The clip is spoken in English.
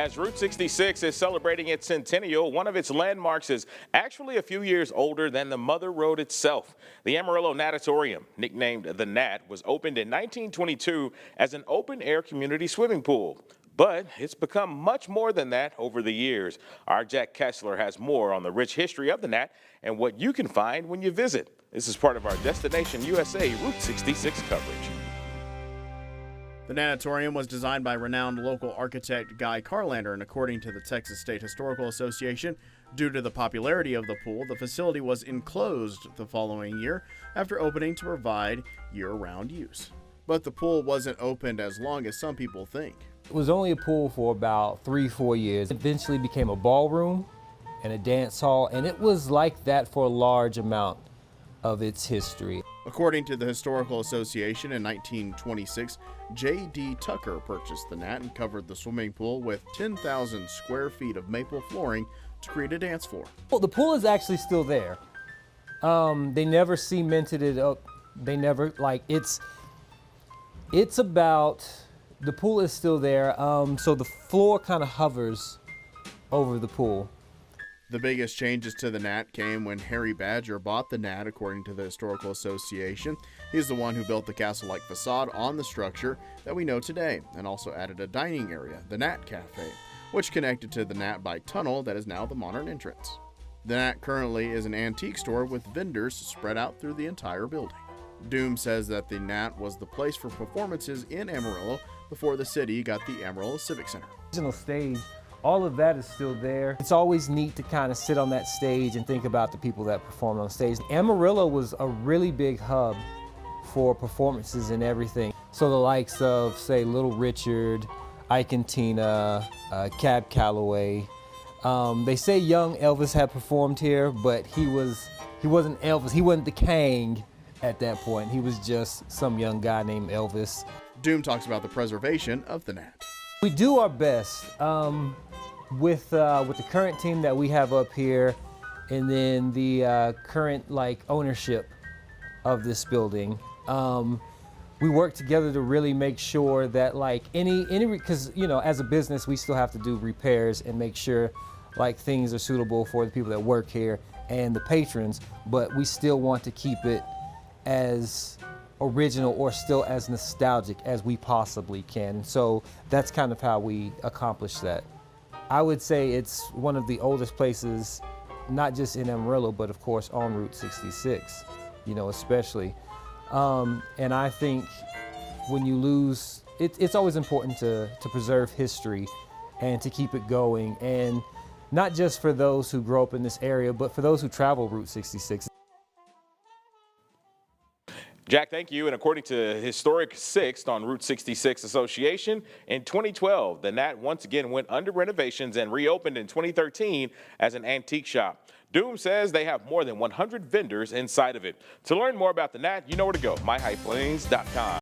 As Route 66 is celebrating its centennial, one of its landmarks is actually a few years older than the Mother Road itself. The Amarillo Natatorium, nicknamed the Nat, was opened in 1922 as an open-air community swimming pool. But it's become much more than that over the years. Our Jack Kessler has more on the rich history of the Nat and what you can find when you visit. This is part of our Destination USA Route 66 coverage. The natatorium was designed by renowned local architect Guy Carlander, and according to the Texas State Historical Association, due to the popularity of the pool, the facility was enclosed the following year after opening to provide year-round use. But the pool wasn't opened as long as some people think. It was only a pool for about 3-4 years. It eventually became a ballroom and a dance hall, and it was like that for a large amount of its history. According to the Historical Association, in 1926, J.D. Tucker purchased the Nat and covered the swimming pool with 10,000 square feet of maple flooring to create a dance floor. Well, the pool is actually still there. They never cemented it up. They never, it's about, the pool is still there, so the floor kind of hovers over the pool. The biggest changes to the Nat came when Harry Badger bought the Nat, according to the Historical Association. He's the one who built the castle-like facade on the structure that we know today, and also added a dining area, the Nat Cafe, which connected to the Nat by tunnel that is now the modern entrance. The Nat currently is an antique store with vendors spread out through the entire building. Doom says that the Nat was the place for performances in Amarillo before the city got the Amarillo Civic Center. Original stage, all of that is still there. It's always neat to kind of sit on that stage and think about the people that performed on stage. Amarillo was a really big hub for performances and everything. So the likes of, say, Little Richard, Ike and Tina, Cab Calloway. They say young Elvis had performed here, but he wasn't Elvis. He wasn't the Kang at that point. He was just some young guy named Elvis. Doom talks about the preservation of the Nat. We do our best with the current team that we have up here, and then the current ownership of this building. We work together to really make sure that because as a business we still have to do repairs and make sure things are suitable for the people that work here and the patrons, but we still want to keep it as original or still as nostalgic as we possibly can. So that's kind of how we accomplish that. I would say it's one of the oldest places, not just in Amarillo, but of course on Route 66, especially. And I think when you lose, it's always important to preserve history and to keep it going, and not just for those who grow up in this area, but for those who travel Route 66. Jack, thank you. And according to Historic 6th on Route 66 Association, in 2012, the Nat once again went under renovations and reopened in 2013 as an antique shop. Doom says they have more than 100 vendors inside of it. To learn more about the Nat, you know where to go, myhighplains.com.